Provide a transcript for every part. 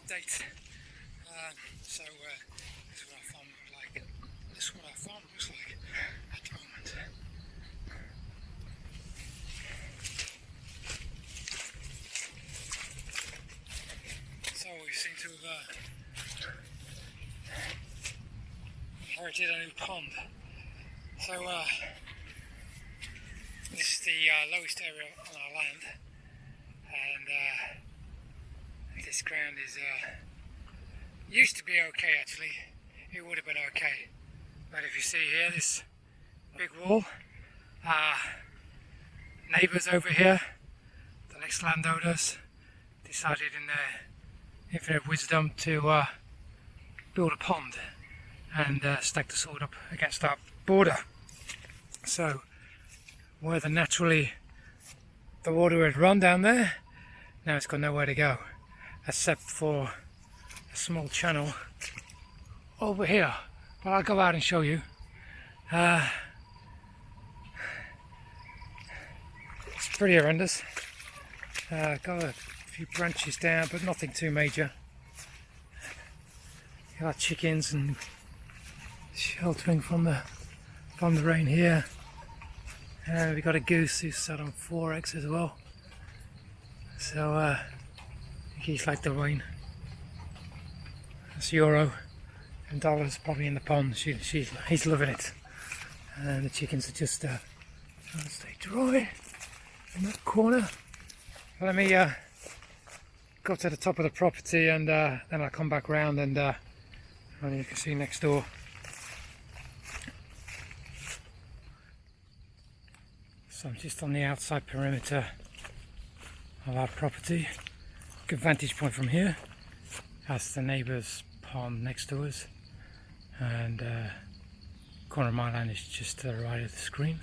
update. So this is what our farm looks like. This is what our farm looks like at the moment. So we seem to have inherited a new pond. So this is the lowest area on our land, and this ground is used to be okay. Actually, it would have been okay, but if you see here, this big wall, neighbours over here, the next landowners, decided in their infinite wisdom to build a pond and stack the sword up against our border. So where the water had run down there, now it's got nowhere to go except for a small channel over here. But I'll go out and show you. It's pretty horrendous. Got a few branches down, but nothing too major. Got chickens and sheltering from the rain here. We got a goose who's sat on 4 eggs as well. So he's like the rain. That's euro and dollars probably in the pond. He's loving it. And the chickens are just trying to stay dry in that corner. Let me go to the top of the property, and then I'll come back round and you can see next door. So I'm just on the outside perimeter of our property. Good vantage point from here. That's the neighbour's pond next to us, and corner of my land is just to the right of the screen.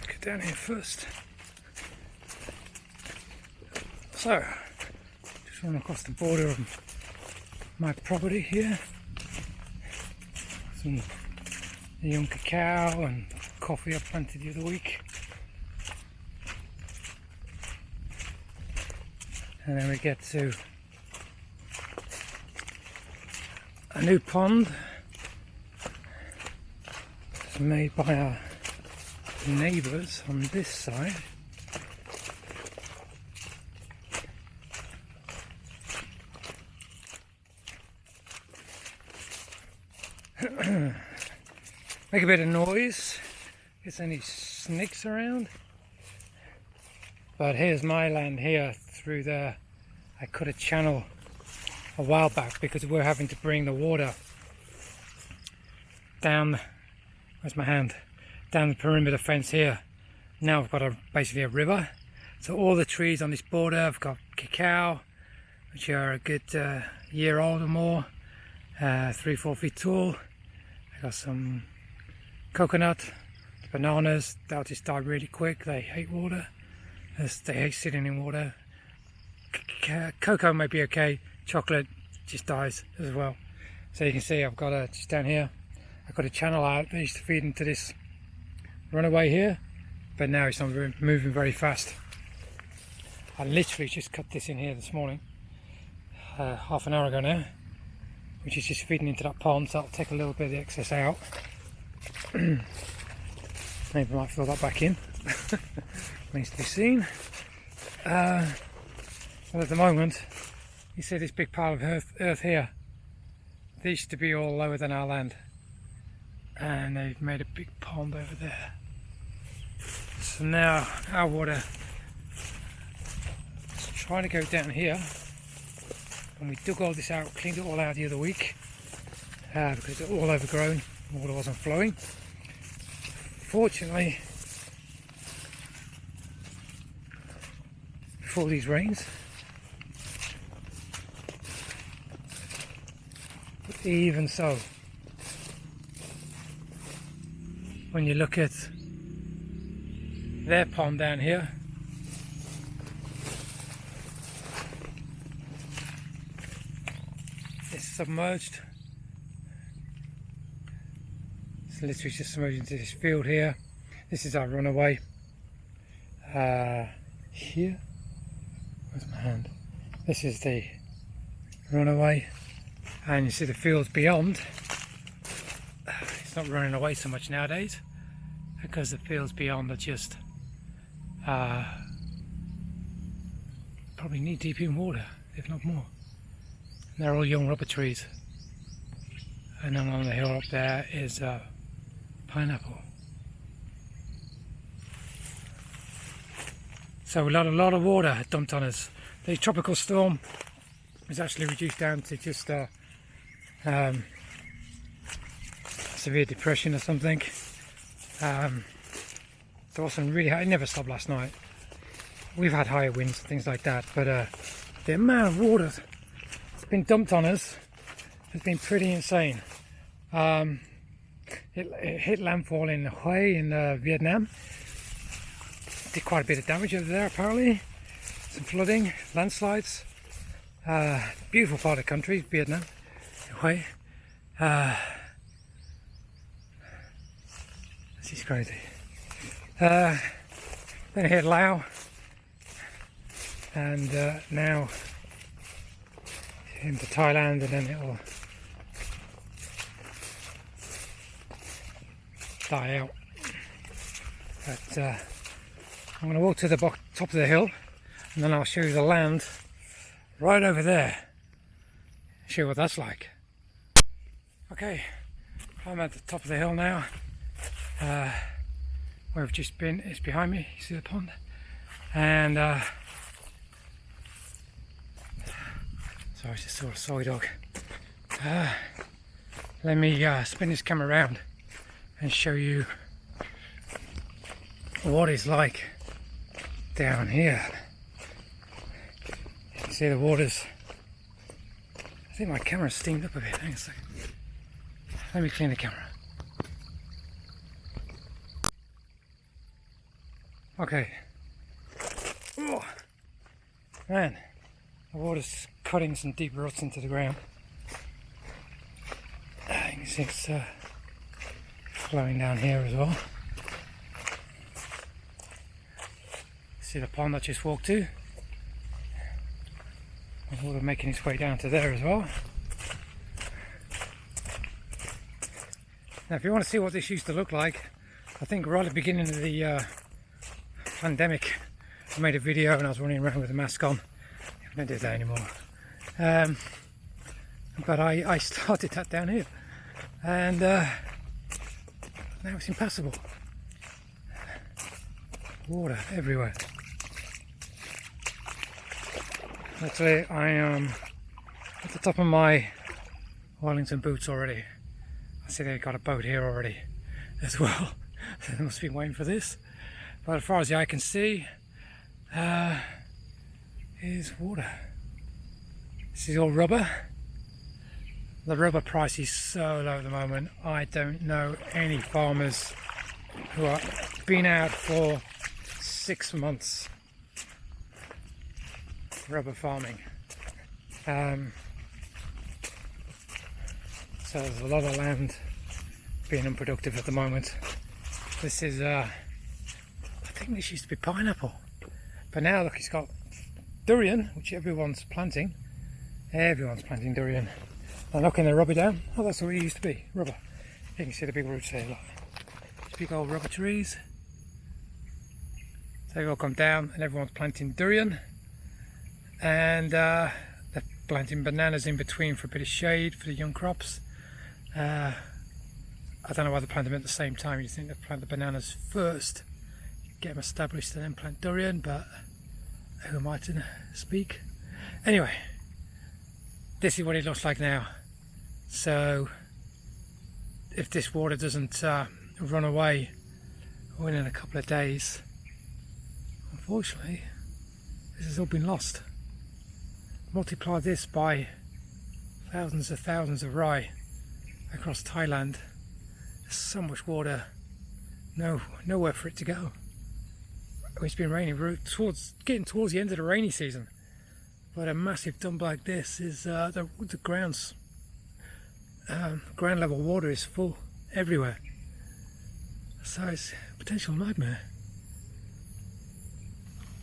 Get down here first. So, just run across the border of my property here. Some young cacao and coffee I planted the other week. And then we get to a new pond. It's made by our neighbours on this side. Make a bit of noise, if there's any snakes around. But here's my land here through there. I cut a channel a while back because we're having to bring the water down, where's my hand, down the perimeter fence here. Now I've got basically a river. So all the trees on this border, I've got cacao, which are a good year old or more, 3-4 feet tall. I got some coconut, bananas, they'll just die really quick. They hate water. They hate sitting in water. Cocoa may be okay. Chocolate just dies as well. So you can see I've got just down here, I've got a channel out that used to feed into this runaway here, but now it's not moving very fast. I literally just cut this in here this morning, half an hour ago now, which is just feeding into that pond, so I'll take a little bit of the excess out. Maybe I might fill that back in. Needs to be seen. Well, at the moment, you see this big pile of earth here. They used to be all lower than our land, and they've made a big pond over there. So now our water is trying to go down here, and we dug all this out, cleaned it all out the other week because it's all overgrown, water wasn't flowing. Fortunately, before these rains, but even so, when you look at their pond down here, it's submerged. It's literally just submerged into this field here. This is our runaway. Here, where's my hand? This is the runaway, and you see the fields beyond. It's not running away so much nowadays because the fields beyond are just probably knee deep in water, if not more. And they're all young rubber trees, and then on the hill up there is pineapple. So a lot of water dumped on us. The tropical storm was actually reduced down to just severe depression or something. There wasn't really, it never stopped last night. We've had higher winds and things like that, but the amount of water that's been dumped on us has been pretty insane. It hit landfall in Hue in Vietnam. Did quite a bit of damage over there apparently. Some flooding, landslides. Beautiful part of the country, Vietnam. Hue. This is crazy. Then it hit Laos, and now into Thailand, and then it'll die out. But I'm going to walk to the top of the hill, and then I'll show you the land right over there. Show you what that's like. Okay, I'm at the top of the hill now. Where I've just been is behind me. You see the pond, and sorry, I just saw a soy dog. Let me spin this camera around and show you what it's like down here. You can see the waters. I think my camera's steamed up a bit. Hang on a second. Let me clean the camera. Okay. Oh, man, the water's cutting some deep ruts into the ground. You can see it's flowing down here as well. See the pond I just walked to? The water making its way down to there as well. Now if you want to see what this used to look like, I think right at the beginning of the pandemic I made a video and I was running around with a mask on. I don't do that anymore. But I started that down here, and now it's impassable. Water everywhere. Actually, I am at the top of my Wellington boots already. I see they've got a boat here already as well. They must be waiting for this. But as far as the eye can see, is water. This is all rubber. The rubber price is so low at the moment. I don't know any farmers who have been out for 6 months rubber farming. So there's a lot of land being unproductive at the moment. This is I think this used to be pineapple, but now look, it's got durian, which everyone's planting. Everyone's planting durian. And knocking the rubber down. Oh, that's what it used to be, rubber. You can see the big roots there, look. Big old rubber trees. So they all come down and everyone's planting durian. And they're planting bananas in between for a bit of shade for the young crops. I don't know why they plant them at the same time. You think they plant the bananas first, get them established, and then plant durian, but who am I to speak? Anyway, this is what it looks like now. So if this water doesn't run away within a couple of days, unfortunately this has all been lost. Multiply this by thousands of rye across Thailand. There's so much water, nowhere for it to go. It's been raining getting towards the end of the rainy season, but a massive dump like this is the ground level water is full everywhere. So it's a potential nightmare.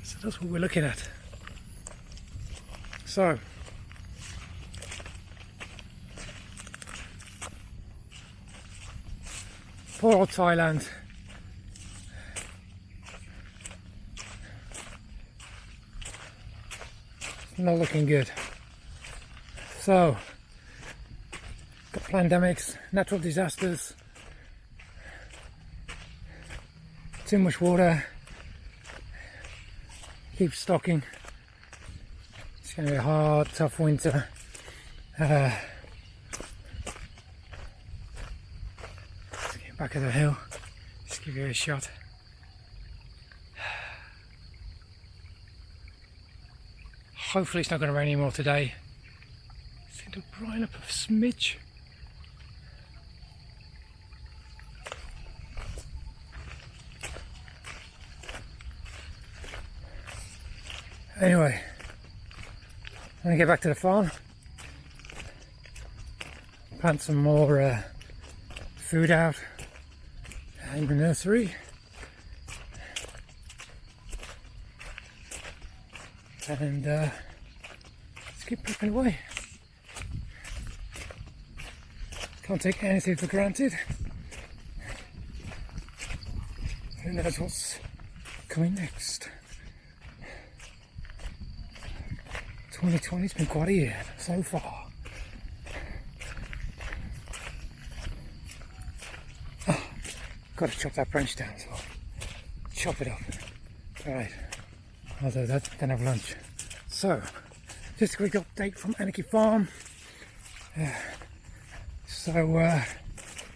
So that's what we're looking at. So poor old Thailand. Not looking good. So, got pandemics, natural disasters, too much water, keep stocking. It's going to be a hard, tough winter. Let's get back of the hill, just give you a shot. Hopefully it's not going to rain anymore today. Seem to brighten up a smidge. Anyway, I'm going to get back to the farm. Plant some more food out in the nursery. And let's keep plucking away. Can't take anything for granted. Who knows what's coming next. 2020's been quite a year so far. Oh, got to chop that branch down as well. Chop it up. Alright. I'll do that, then have lunch. So, just a quick update from Anarchy Farm. Not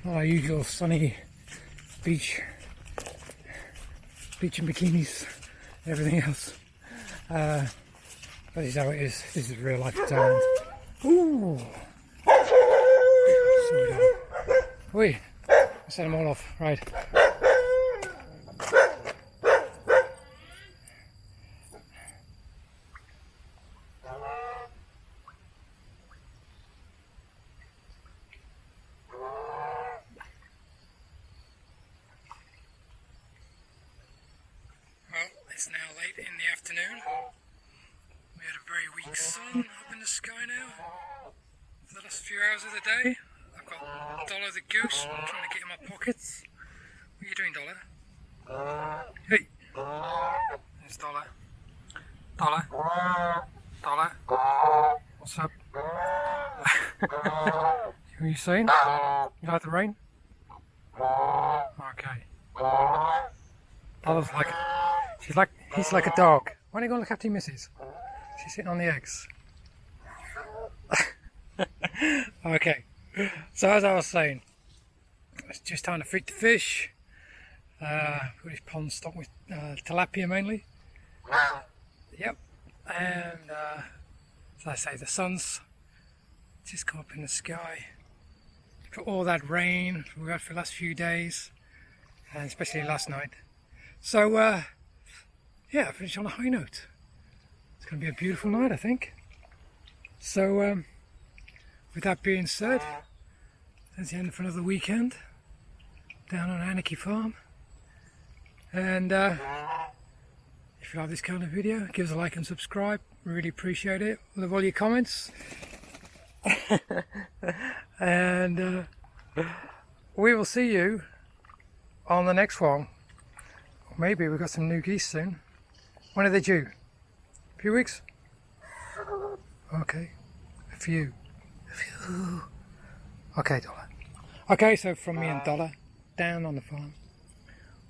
our usual sunny beach and bikinis, everything else. But this is how it is. This is real life Thailand. Ooh! Wait, I set them all off. Right. It's now late in the afternoon. We had a very weak sun up in the sky now for the last few hours of the day. I've got Dollar the goose. I'm trying to get in my pockets. What are you doing, Dollar? Hey! There's Dollar. Dollar? Dollar? What's up? What are you saying? You like the rain? Okay. Dollar's like... he's like a dog. Why don't you go look after your missus? She's sitting on the eggs. Okay. So as I was saying, it's just time to feed the fish. This pond stocked with tilapia mainly. Yep. And as I say, the sun's just come up in the sky. Got all that rain we've had for the last few days, and especially last night. So yeah, finish on a high note. It's going to be a beautiful night, I think. So with that being said, that's the end for another weekend down on Anarchy Farm. And if you like this kind of video, give us a like and subscribe. Really appreciate it. Love all your comments. And we will see you on the next one. Maybe we've got some new geese soon. When are they due? A few weeks? Okay. A few. Okay, Dollar. Okay, so from me and Dollar, down on the farm.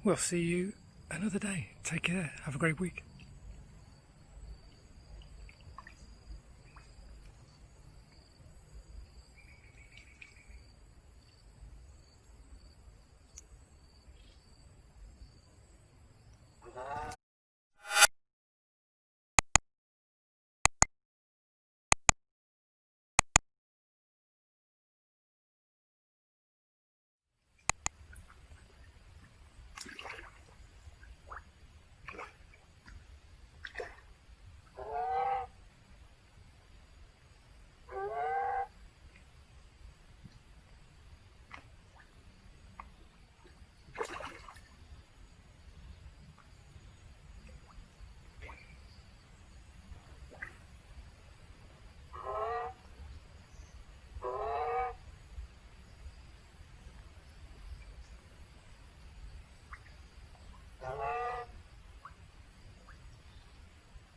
We'll see you another day. Take care. Have a great week.